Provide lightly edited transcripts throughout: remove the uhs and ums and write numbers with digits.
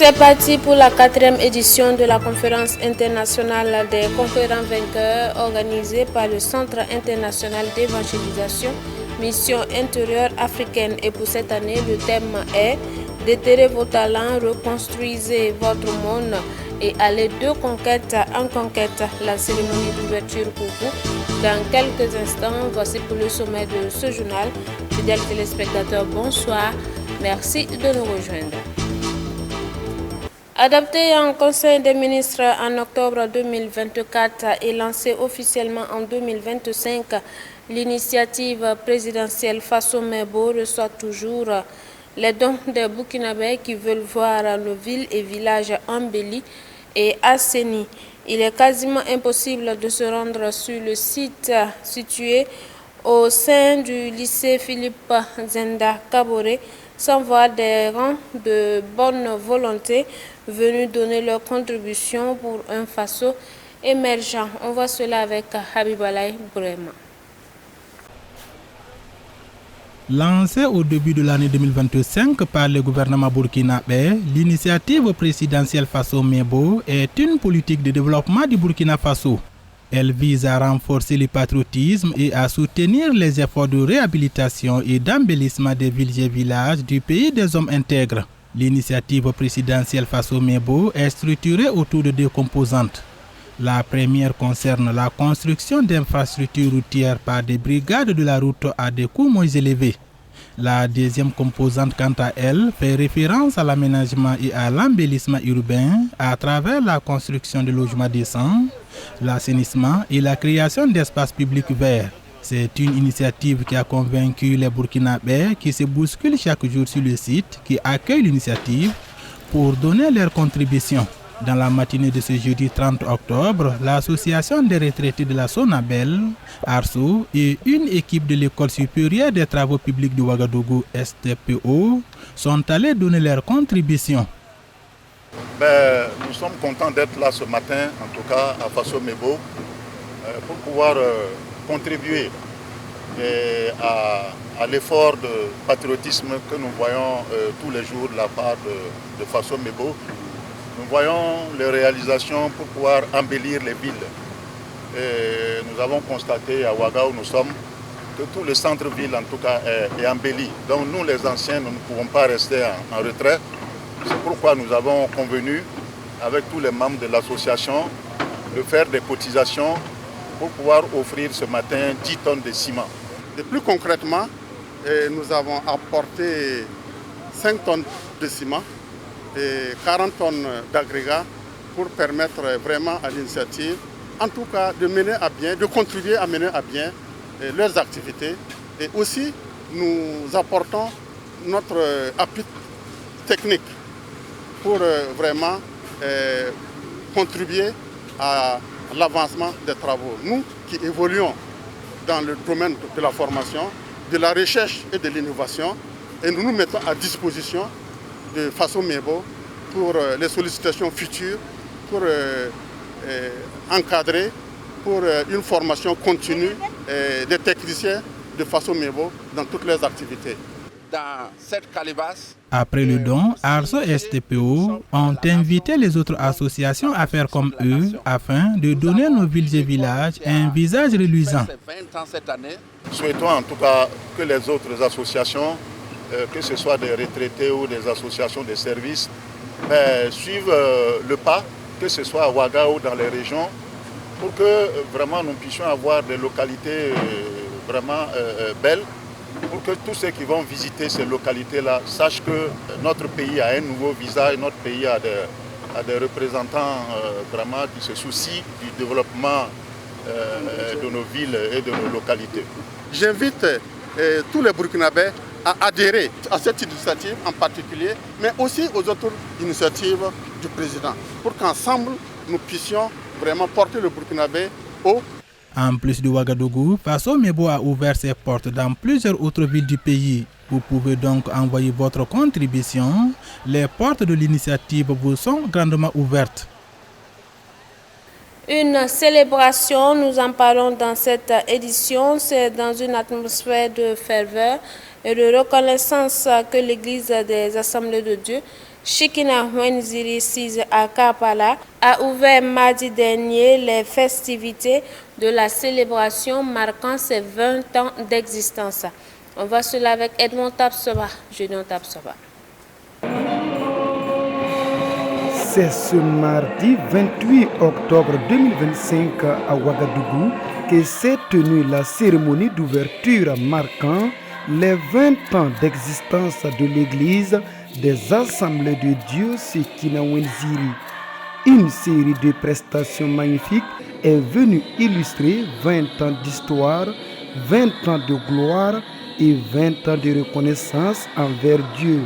C'est parti pour la 4e édition de la conférence internationale des conquérants vainqueurs organisée par le Centre international d'évangélisation Mission intérieure africaine. Et pour cette année, le thème est « Déterrez vos talents, reconstruisez votre monde et allez de conquête en conquête ». La cérémonie d'ouverture pour vous. Dans quelques instants, voici pour le sommet de ce journal. Fidèles téléspectateurs, bonsoir. Merci de nous rejoindre. Adopté en Conseil des ministres en octobre 2024 et lancé officiellement en 2025, l'initiative présidentielle Faso Mebo reçoit toujours les dons des Burkinabés qui veulent voir nos villes et villages embellis et assainis. Il est quasiment impossible de se rendre sur le site situé au sein du lycée Philippe Zenda Kaboré sans voir des rangs de bonne volonté venus donner leur contribution pour un Faso émergent. On voit cela avec Habibalaï Bourema. Lancée au début de l'année 2025 par le gouvernement burkinabé, l'initiative présidentielle Faso Mebo est une politique de développement du Burkina Faso. Elle vise à renforcer le patriotisme et à soutenir les efforts de réhabilitation et d'embellissement des villes et villages du pays des hommes intègres. L'initiative présidentielle Faso Mebo est structurée autour de deux composantes. La première concerne la construction d'infrastructures routières par des brigades de la route à des coûts moins élevés. La deuxième composante, quant à elle, fait référence à l'aménagement et à l'embellissement urbain à travers la construction de logements décents, l'assainissement et la création d'espaces publics verts. C'est une initiative qui a convaincu les Burkinabés qui se bousculent chaque jour sur le site qui accueille l'initiative pour donner leur contribution. Dans la matinée de ce jeudi 30 octobre, l'association des retraités de la Sonabel, ARSO, et une équipe de l'école supérieure des travaux publics de Ouagadougou, STPO, sont allés donner leur contribution. Nous sommes contents d'être là ce matin, en tout cas à Faso Mebo, pour pouvoir contribuer à l'effort de patriotisme que nous voyons tous les jours de la part de Faso Mebo. Nous voyons les réalisations pour pouvoir embellir les villes. Et nous avons constaté à Ouaga où nous sommes que tout le centre-ville en tout cas est embelli. Donc nous les anciens, nous ne pouvons pas rester en retrait. C'est pourquoi nous avons convenu avec tous les membres de l'association de faire des cotisations pour pouvoir offrir ce matin 10 tonnes de ciment. Et plus concrètement, nous avons apporté 5 tonnes de ciment et 40 tonnes d'agrégats pour permettre vraiment à l'initiative, en tout cas de mener à bien, de contribuer à mener à bien leurs activités. Et aussi, nous apportons notre appui technique pour vraiment contribuer à l'avancement des travaux. Nous qui évoluons dans le domaine de la formation, de la recherche et de l'innovation, et nous nous mettons à disposition de Faso Mebo pour les sollicitations futures, pour encadrer, pour une formation continue des techniciens de Faso Mebo dans toutes les activités. Dans cette calebasse, après le don, ARSO et STPO ont invité les autres associations à faire comme eux afin de donner nos villes et villages un visage reluisant. Nous souhaitons en tout cas que les autres associations, que ce soit des retraités ou des associations de services, suivent le pas, que ce soit à Ouaga ou dans les régions, pour que vraiment nous puissions avoir des localités vraiment belles, pour que tous ceux qui vont visiter ces localités-là sachent que notre pays a un nouveau visage, notre pays a des représentants vraiment qui se soucient du développement de nos villes et de nos localités. J'invite tous les Burkinabés à adhérer à cette initiative en particulier, mais aussi aux autres initiatives du président, pour qu'ensemble nous puissions vraiment porter le Burkinabé haut. En plus de Ouagadougou, Faso Mebo a ouvert ses portes dans plusieurs autres villes du pays. Vous pouvez donc envoyer votre contribution. Les portes de l'initiative vous sont grandement ouvertes. Une célébration, nous en parlons dans cette édition, c'est dans une atmosphère de ferveur et de reconnaissance que l'Église des Assemblées de Dieu Shekina Wenziri Size à Kampala a ouvert mardi dernier les festivités de la célébration marquant ses 20 ans d'existence. On voit cela avec Edmond Tapsoba. Gédéon Tapsoba. C'est ce mardi 28 octobre 2025 à Ouagadougou que s'est tenue la cérémonie d'ouverture marquant les 20 ans d'existence de l'Église des Assemblées de Dieu Shekina Wenziri. Une série de prestations magnifiques est venue illustrer 20 ans d'histoire, 20 ans de gloire et 20 ans de reconnaissance envers Dieu.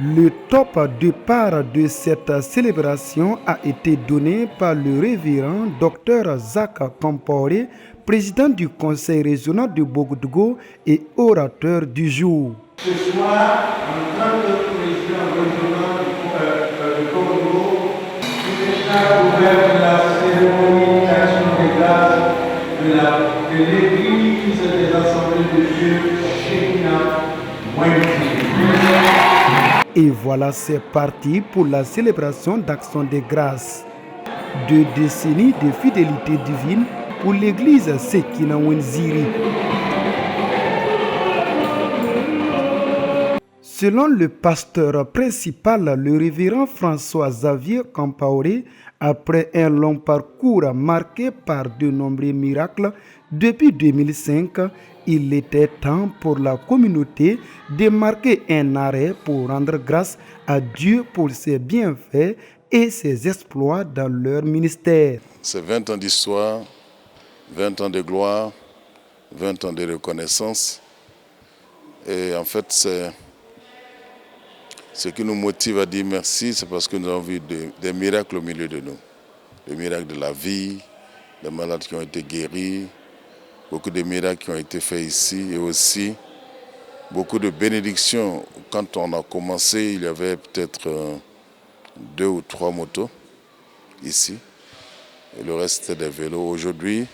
Le top départ de cette célébration a été donné par le révérend Dr Zaka Kampore, président du conseil régional de Ouagadougou et orateur du jour. Ce soir, en tant que président régional de Ouagadougou, je a ouvert la cérémonie d'action de grâce de l'Église des Assemblées de Dieu Shekina Wenziri. Et voilà, c'est parti pour la célébration d'Action de grâce. 2 décennies de fidélité divine pour l'église Shekina Wenziri. Selon le pasteur principal, le révérend François Xavier Kampore, après un long parcours marqué par de nombreux miracles depuis 2005, il était temps pour la communauté de marquer un arrêt pour rendre grâce à Dieu pour ses bienfaits et ses exploits dans leur ministère. C'est 20 ans d'histoire, 20 ans de gloire, 20 ans de reconnaissance. Et en fait, ce qui nous motive à dire merci, c'est parce que nous avons vu des miracles au milieu de nous. Les miracles de la vie, des malades qui ont été guéris, beaucoup de miracles qui ont été faits ici et aussi beaucoup de bénédictions. Quand on a commencé, il y avait peut-être 2 ou 3 motos ici et le reste c'était des vélos. Aujourd'hui,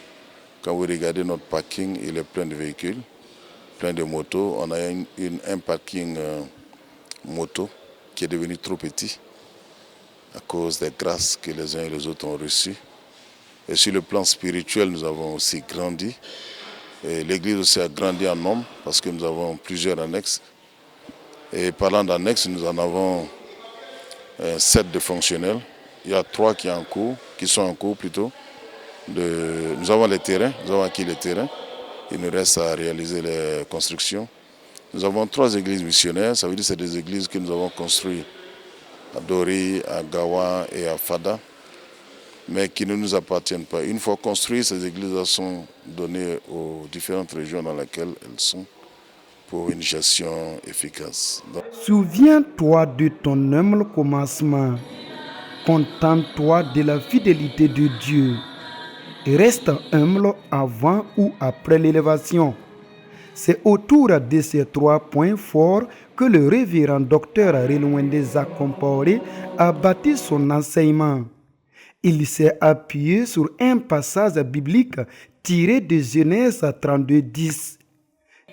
quand vous regardez notre parking, il est plein de véhicules, plein de motos. On a un parking moto qui est devenu trop petit à cause des grâces que les uns et les autres ont reçues. Et sur le plan spirituel, nous avons aussi grandi. L'église aussi a grandi en nombre parce que nous avons plusieurs annexes. Et parlant d'annexes, nous en avons 7 de fonctionnels. Il y a 3 qui sont en cours plutôt. Nous avons les terrains, nous avons acquis les terrains. Il nous reste à réaliser les constructions. Nous avons 3 églises missionnaires, ça veut dire que c'est des églises que nous avons construites à Dori, à Gawa et à Fada, mais qui ne nous appartiennent pas. Une fois construites, ces églises sont données aux différentes régions dans lesquelles elles sont pour une gestion efficace. Souviens-toi de ton humble commencement. Contente-toi de la fidélité de Dieu. Et reste humble avant ou après l'élévation. C'est autour de ces 3 points forts que le révérend docteur Relwende Zakompore a bâti son enseignement. Il s'est appuyé sur un passage biblique tiré de Genèse 32:10.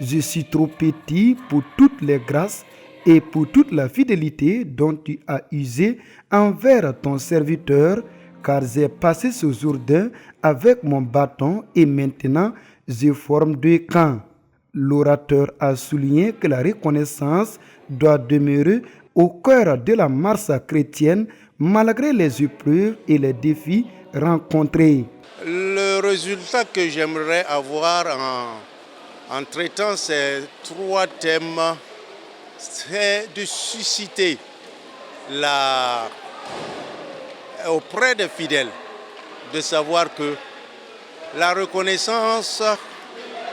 Je suis trop petit pour toutes les grâces et pour toute la fidélité dont tu as usé envers ton serviteur, car j'ai passé ce Jourdain avec mon bâton et maintenant je forme 2 camps. L'orateur a souligné que la reconnaissance doit demeurer au cœur de la marche chrétienne malgré les épreuves et les défis rencontrés. Le résultat que j'aimerais avoir en traitant ces 3 thèmes, c'est de susciter auprès des fidèles de savoir que la reconnaissance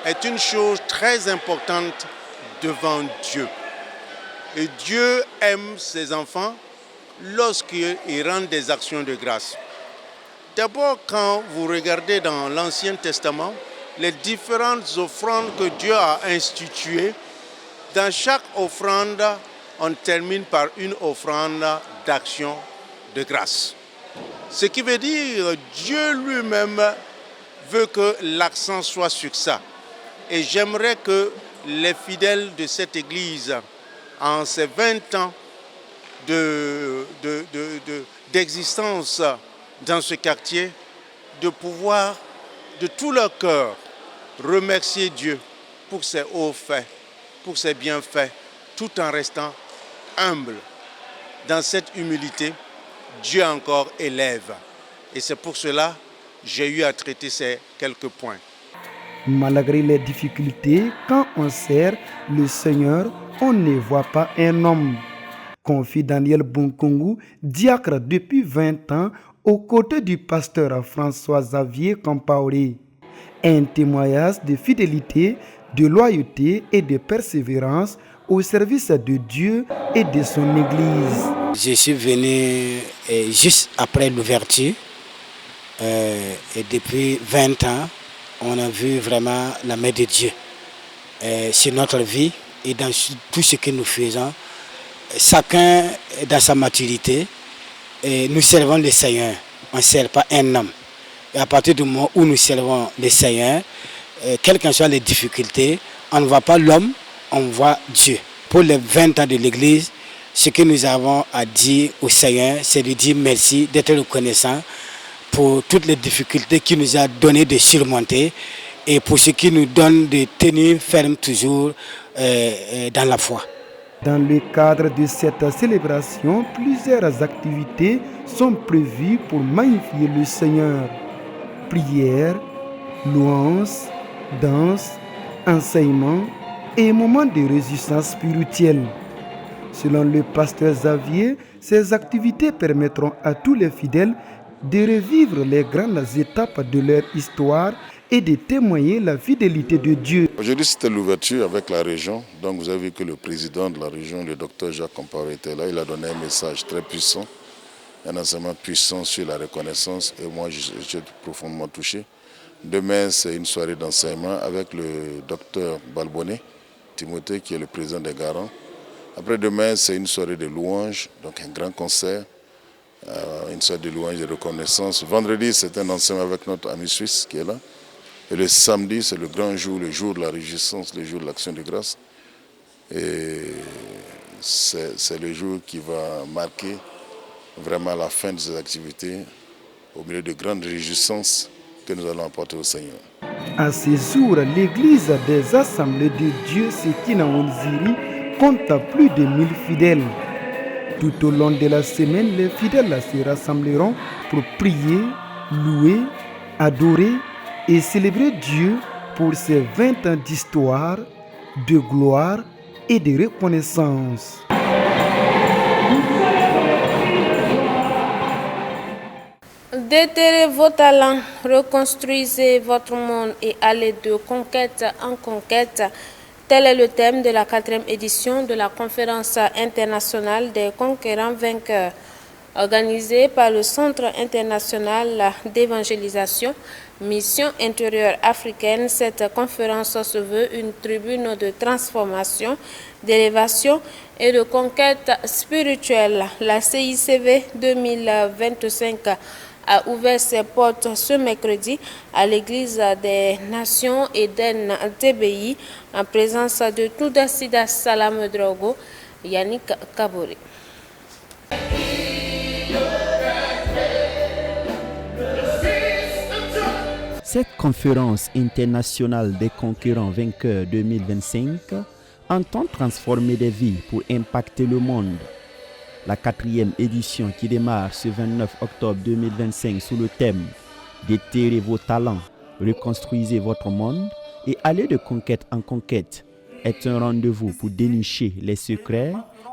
est une chose très importante devant Dieu. Et Dieu aime ses enfants lorsqu'ils rendent des actions de grâce. D'abord, quand vous regardez dans l'Ancien Testament, les différentes offrandes que Dieu a instituées, dans chaque offrande, on termine par une offrande d'action de grâce. Ce qui veut dire que Dieu lui-même veut que l'accent soit sur ça. Et j'aimerais que les fidèles de cette église, en ces 20 ans d'existence dans ce quartier, de pouvoir de tout leur cœur remercier Dieu pour ses hauts faits, pour ses bienfaits, tout en restant humble. Dans cette humilité, Dieu encore élève. Et c'est pour cela que j'ai eu à traiter ces quelques points. Malgré les difficultés, quand on sert le Seigneur, on ne voit pas un homme. Confie Daniel Bunkungu, diacre depuis 20 ans, aux côtés du pasteur François-Xavier Compaoré. Un témoignage de fidélité, de loyauté et de persévérance au service de Dieu et de son Église. Je suis venu juste après l'ouverture et depuis 20 ans, on a vu vraiment la main de Dieu sur notre vie et dans tout ce que nous faisons. Chacun dans sa maturité, et nous servons le Seigneur, on ne sert pas un homme. Et à partir du moment où nous servons le Seigneur, quelles que soient les difficultés, on ne voit pas l'homme, on voit Dieu. Pour les 20 ans de l'Église, ce que nous avons à dire au Seigneur, c'est de dire merci, d'être reconnaissant pour toutes les difficultés qu'il nous a donné de surmonter et pour ce qui nous donne de tenir ferme toujours dans la foi. Dans le cadre de cette célébration, plusieurs activités sont prévues pour magnifier le Seigneur. Prières, louanges, danse, enseignement et moments de résistance spirituelle. Selon le pasteur Xavier, ces activités permettront à tous les fidèles de revivre les grandes étapes de leur histoire et de témoigner la fidélité de Dieu. Aujourd'hui, c'était l'ouverture avec la région. Donc vous avez vu que le président de la région, le docteur Jacques Compaoré, était là. Il a donné un message très puissant, un enseignement puissant sur la reconnaissance. Et moi, j'ai profondément touché. Demain, c'est une soirée d'enseignement avec le docteur Balbonnet, Timothée, qui est le président des Garants. Après-demain, c'est une soirée de louanges, donc un grand concert, une soirée de louanges et de reconnaissance. Vendredi, c'est un enseignement avec notre ami suisse qui est là. Et le samedi, c'est le grand jour, le jour de la réjouissance, le jour de l'action de grâce. Et c'est le jour qui va marquer vraiment la fin de ces activités au milieu de grandes réjouissances que nous allons apporter au Seigneur. À ce jour, l'église des Assemblées de Dieu Sekina Onziri compte plus de 1000 fidèles. Tout au long de la semaine, les fidèles se rassembleront pour prier, louer, adorer et célébrer Dieu pour ses 20 ans d'histoire, de gloire et de reconnaissance. Déterrez vos talents, reconstruisez votre monde et allez de conquête en conquête. Tel est le thème de la 4e édition de la conférence internationale des conquérants vainqueurs. Organisée par le Centre international d'évangélisation, Mission intérieure africaine, cette conférence se veut une tribune de transformation, d'élévation et de conquête spirituelle. La CICV 2025 a ouvert ses portes ce mercredi à l'Église des Nations Eden TBI en présence de Touda Sida Salam Drogo, Yannick Kabori. Cette conférence internationale des conquérants vainqueurs 2025 entend transformer des vies pour impacter le monde. La 4e édition qui démarre ce 29 octobre 2025 sous le thème « Déterrez vos talents, reconstruisez votre monde et allez de conquête en conquête » est un rendez-vous pour dénicher les secrets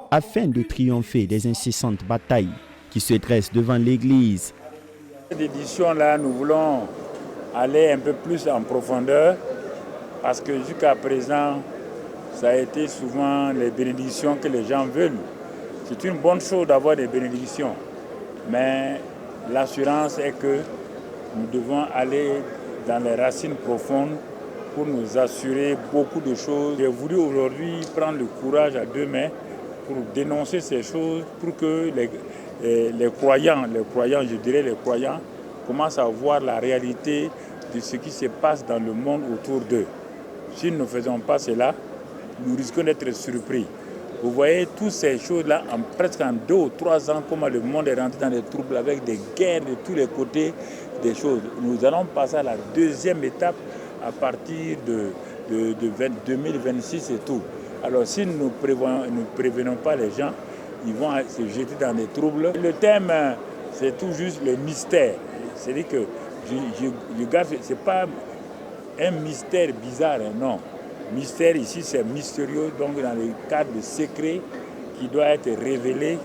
afin de triompher des incessantes batailles qui se dressent devant l'Église. Cette édition-là, nous voulons aller un peu plus en profondeur parce que jusqu'à présent, ça a été souvent les bénédictions que les gens veulent. C'est une bonne chose d'avoir des bénédictions, mais l'assurance est que nous devons aller dans les racines profondes pour nous assurer beaucoup de choses. J'ai voulu aujourd'hui prendre le courage à 2 mains pour dénoncer ces choses, pour que les croyants, je dirais les croyants, commencent à voir la réalité de ce qui se passe dans le monde autour d'eux. Si nous ne faisons pas cela, nous risquons d'être surpris. Vous voyez toutes ces choses-là, presque en 2 ou 3 ans, comment le monde est rentré dans des troubles avec des guerres de tous les côtés, des choses. Nous allons passer à la 2e étape à partir de 2026 et tout. Alors si nous ne prévenons pas les gens, ils vont se jeter dans des troubles. Le thème, c'est tout juste le mystère. C'est-à-dire que je garde, ce n'est pas un mystère bizarre, non. Mystère ici, c'est mystérieux, donc dans le cadre de secret qui doit être révélé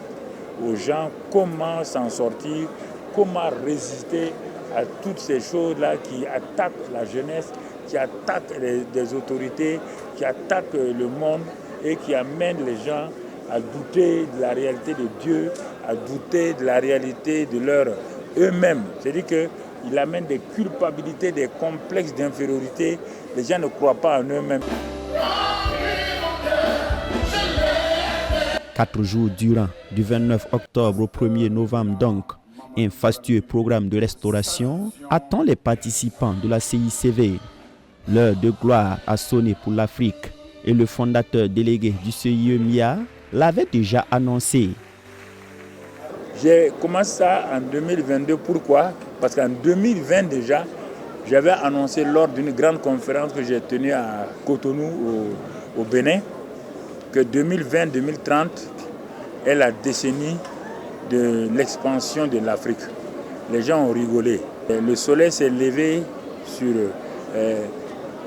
aux gens, comment s'en sortir, comment résister à toutes ces choses-là qui attaquent la jeunesse, qui attaquent les autorités, qui attaquent le monde et qui amènent les gens à douter de la réalité de Dieu, à douter de la réalité de eux-mêmes. C'est-à-dire qu'il amène des culpabilités, des complexes d'infériorité. Les gens ne croient pas en eux-mêmes. 4 jours durant, du 29 octobre au 1er novembre donc, un fastueux programme de restauration attend les participants de la CICV. L'heure de gloire a sonné pour l'Afrique et le fondateur délégué du CIE MIA l'avait déjà annoncé. J'ai commencé ça en 2022. Pourquoi? Parce qu'en 2020 déjà, j'avais annoncé lors d'une grande conférence que j'ai tenue à Cotonou au Bénin que 2020-2030 est la décennie de l'expansion de l'Afrique. Les gens ont rigolé. Le soleil s'est levé sur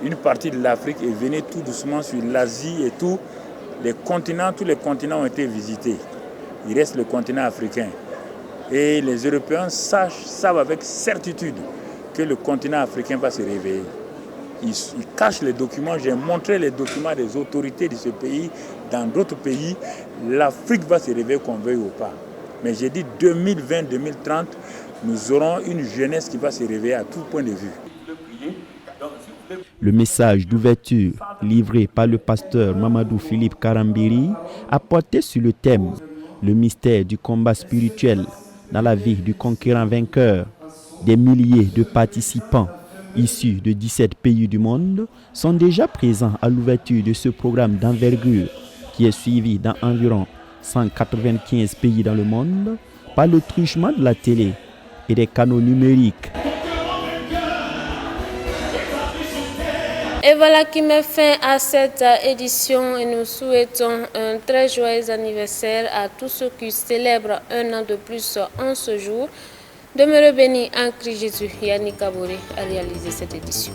une partie de l'Afrique et venait tout doucement sur l'Asie et tous les continents ont été visités. Il reste le continent africain. Et les Européens savent avec certitude que le continent africain va se réveiller. Ils cachent les documents. J'ai montré les documents des autorités de ce pays. Dans d'autres pays, l'Afrique va se réveiller qu'on veuille ou pas. Mais j'ai dit 2020-2030, nous aurons une jeunesse qui va se réveiller à tout point de vue. Le message d'ouverture livré par le pasteur Mamadou Philippe Karambiri a porté sur le thème « Le mystère du combat spirituel dans la vie du conquérant vainqueur ». Des milliers de participants issus de 17 pays du monde sont déjà présents à l'ouverture de ce programme d'envergure qui est suivi dans environ 195 pays dans le monde par le truchement de la télé et des canaux numériques. Et voilà qui met fin à cette édition et nous souhaitons un très joyeux anniversaire à tous ceux qui célèbrent 1 an de plus en ce jour. Demeurez bénis en Christ Jésus. Yannick Kaboré a réalisé cette édition.